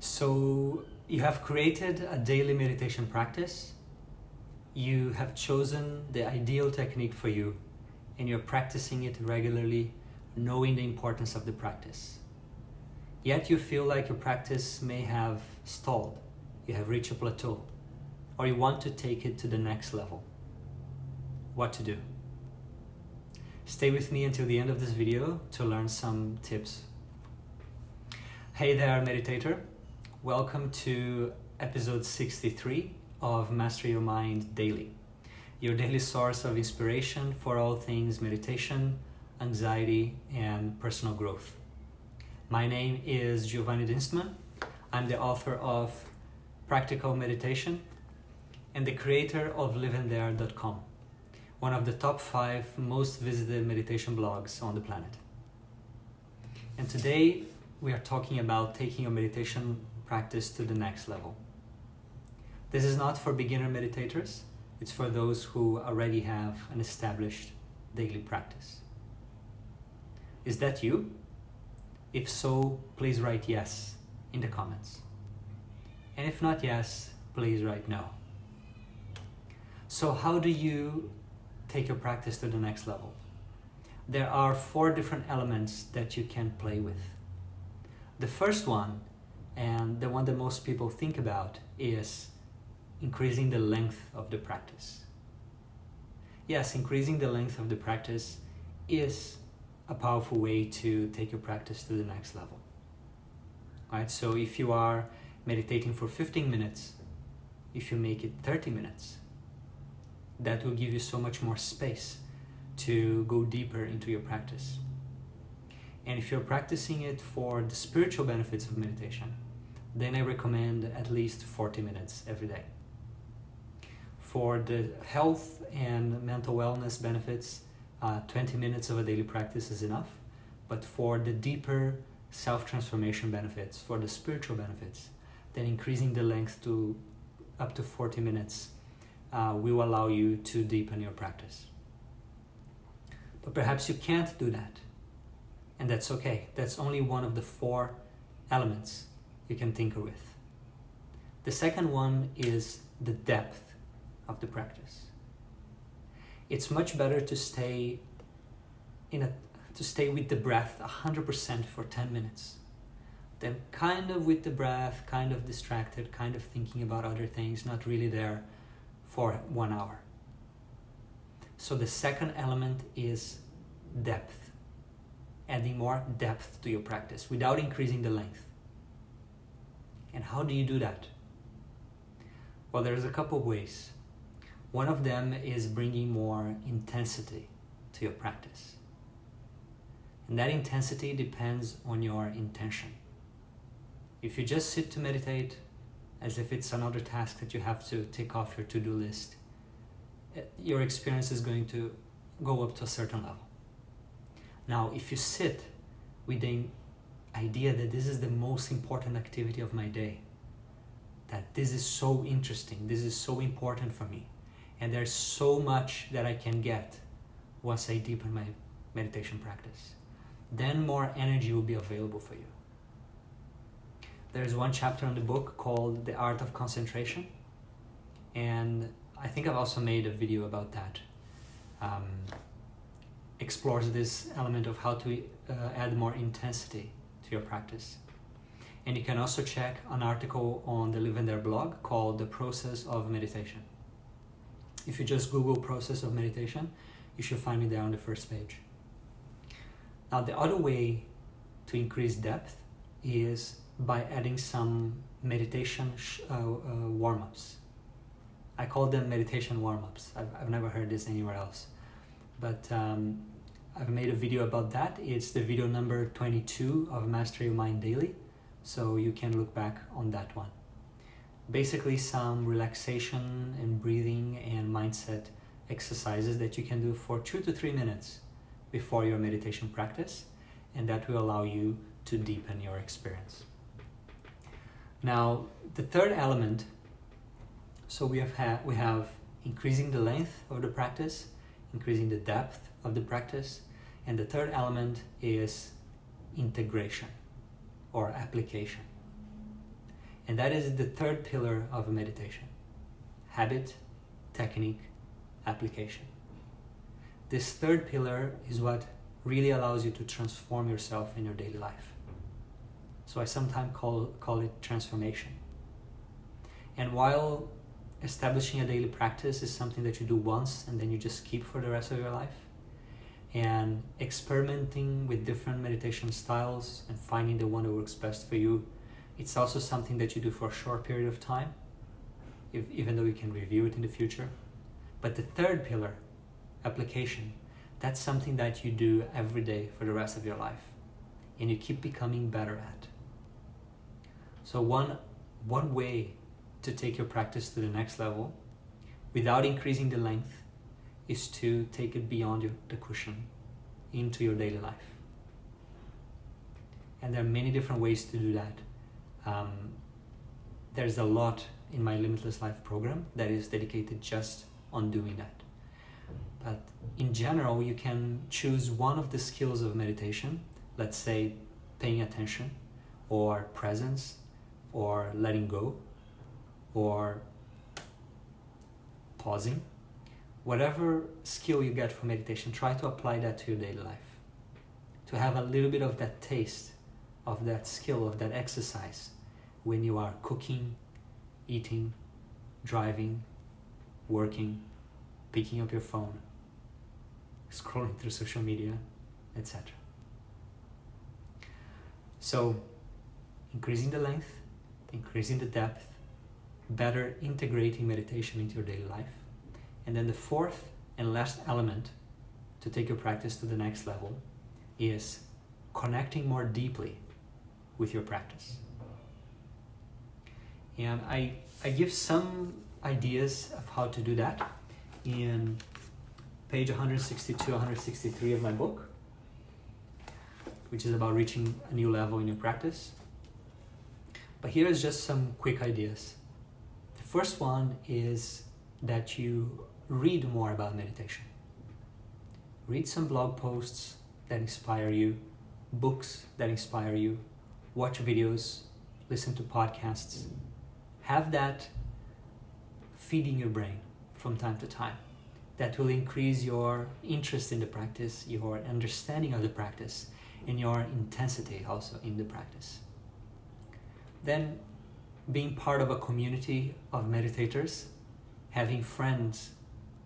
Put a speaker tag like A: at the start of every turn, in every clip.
A: So you have created a daily meditation practice. You have chosen the ideal technique for you, and you're practicing it regularly, knowing the importance of the practice. Yet you feel like your practice may have stalled, you have reached a plateau, or you want to take it to the next level. What to do? Stay with me until the end of this video to learn some tips. Hey there, meditator. Welcome to episode 63 of Master Your Mind Daily, your daily source of inspiration for all things meditation, anxiety, and personal growth. My name is Giovanni Dinstmann. I'm the author of Practical Meditation and the creator of livingthere.com, one of the top 5 most visited meditation blogs on the planet. And today we are talking about taking your meditation practice to the next level. This is not for beginner meditators, it's for those who already have an established daily practice. Is that you? If so, please write yes in the comments. And if not yes, please write no. So how do you take your practice to the next level? There are 4 different elements that you can play with. The first one, and the one that most people think about, is increasing the length of the practice. Yes, increasing the length of the practice is a powerful way to take your practice to the next level. Right? So if you are meditating for 15 minutes, if you make it 30 minutes, that will give you so much more space to go deeper into your practice. And if you're practicing it for the spiritual benefits of meditation, then I recommend at least 40 minutes every day. For the health and mental wellness benefits, 20 minutes of a daily practice is enough. But for the deeper self-transformation benefits, for the spiritual benefits, then increasing the length to up to 40 minutes will allow you to deepen your practice. But perhaps you can't do that. And that's okay. That's only one of the 4 elements you can tinker with. The second one is the depth of the practice. It's much better to stay with the breath 100% for 10 minutes than kind of with the breath, kind of distracted, kind of thinking about other things, not really there for 1 hour. So the second element is depth. Adding more depth to your practice without increasing the length. And how do you do that? Well, there's a couple of ways. One of them is bringing more intensity to your practice. And that intensity depends on your intention. If you just sit to meditate as if it's another task that you have to tick off your to-do list, your experience is going to go up to a certain level. Now, if you sit with the idea that this is the most important activity of my day, that this is so interesting, this is so important for me, and there's so much that I can get once I deepen my meditation practice, then more energy will be available for you. There's one chapter in the book called The Art of Concentration, and I think I've also made a video about that. Explores this element of how to add more intensity to your practice. And you can also check an article on the Live in There blog called The Process of Meditation. If you just Google Process of Meditation, you should find me there on the first page. Now, the other way to increase depth is by adding some meditation warm-ups. I call them meditation warm-ups. I've never heard this anywhere else. But I've made a video about that. It's the video number 22 of Master Your Mind Daily, so you can look back on that one. Basically some relaxation and breathing and mindset exercises that you can do for 2 to 3 minutes before your meditation practice, and that will allow you to deepen your experience. Now, the third element, so we have increasing the length of the practice, increasing the depth of the practice, and the third element is integration or application. And that is the third pillar of a meditation: habit, technique, application. This third pillar is what really allows you to transform yourself in your daily life. So I sometimes call it transformation. And while establishing a daily practice is something that you do once and then you just keep for the rest of your life, and experimenting with different meditation styles and finding the one that works best for you, it's also something that you do for a short period of time, even though you can review it in the future. But the third pillar, application, that's something that you do every day for the rest of your life, and you keep becoming better at. So one way to take your practice to the next level without increasing the length is to take it beyond the cushion into your daily life. And there are many different ways to do that. There's a lot in my Limitless Life program that is dedicated just on doing that. But in general, you can choose one of the skills of meditation, let's say paying attention, or presence, or letting go, or pausing. Whatever skill you get from meditation, try to apply that to your daily life. To have a little bit of that taste of that skill, of that exercise, when you are cooking, eating, driving, working, picking up your phone, scrolling through social media, etc. So, increasing the length, increasing the depth, better integrating meditation into your daily life. And then the fourth and last element to take your practice to the next level is connecting more deeply with your practice. And I give some ideas of how to do that in page 162, 163 of my book, which is about reaching a new level in your practice. But here is just some quick ideas. The first one is that you read more about meditation. Read some blog posts that inspire you, books that inspire you, watch videos, listen to podcasts. Have that feeding your brain from time to time. That will increase your interest in the practice, your understanding of the practice, and your intensity also in the practice. Then, being part of a community of meditators, having friends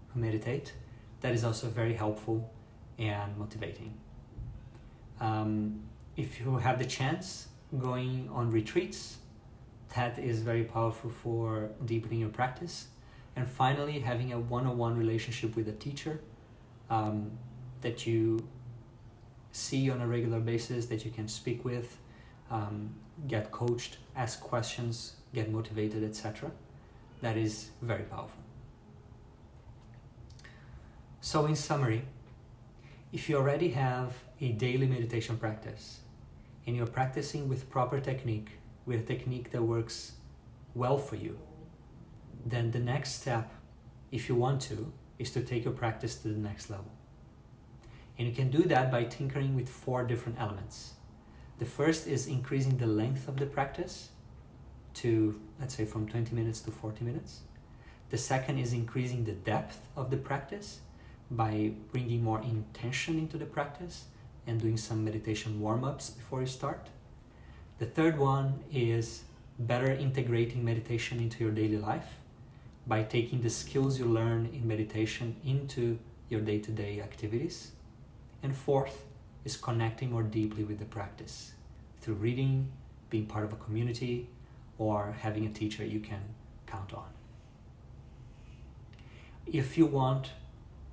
A: who meditate, that is also very helpful and motivating. If you have the chance, going on retreats, that is very powerful for deepening your practice. And finally, having a one-on-one relationship with a teacher that you see on a regular basis, that you can speak with, get coached, ask questions, get motivated, etc. That is very powerful. So in summary, if you already have a daily meditation practice and you're practicing with proper technique, with a technique that works well for you, then the next step, if you want to, is to take your practice to the next level. And you can do that by tinkering with 4 different elements. The first is increasing the length of the practice to, let's say, from 20 minutes to 40 minutes. The second is increasing the depth of the practice by bringing more intention into the practice and doing some meditation warm-ups before you start. The third one is better integrating meditation into your daily life by taking the skills you learn in meditation into your day-to-day activities. And fourth is connecting more deeply with the practice through reading, being part of a community, or having a teacher you can count on. If you want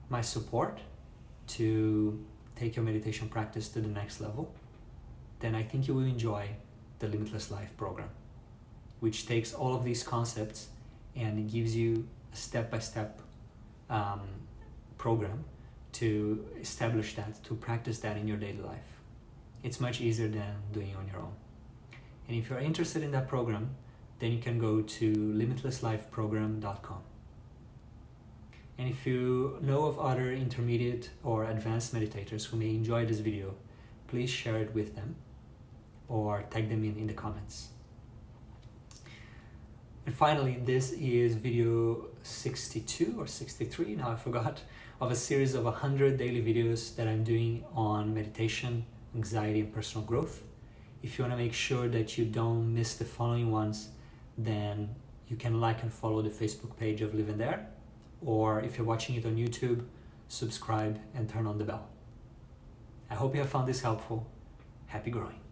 A: my support to take your meditation practice to the next level, then I think you will enjoy the Limitless Life program, which takes all of these concepts and gives you a step-by-step program to establish that, to practice that in your daily life. It's much easier than doing it on your own. And if you're interested in that program, then you can go to limitlesslifeprogram.com. And if you know of other intermediate or advanced meditators who may enjoy this video, please share it with them or tag them in the comments. And finally, this is video 62 or 63, now I forgot, of a series of 100 daily videos that I'm doing on meditation, anxiety, and personal growth. If you want to make sure that you don't miss the following ones, then you can like and follow the Facebook page of Live in There. Or if you're watching it on YouTube, subscribe and turn on the bell. I hope you have found this helpful. Happy growing.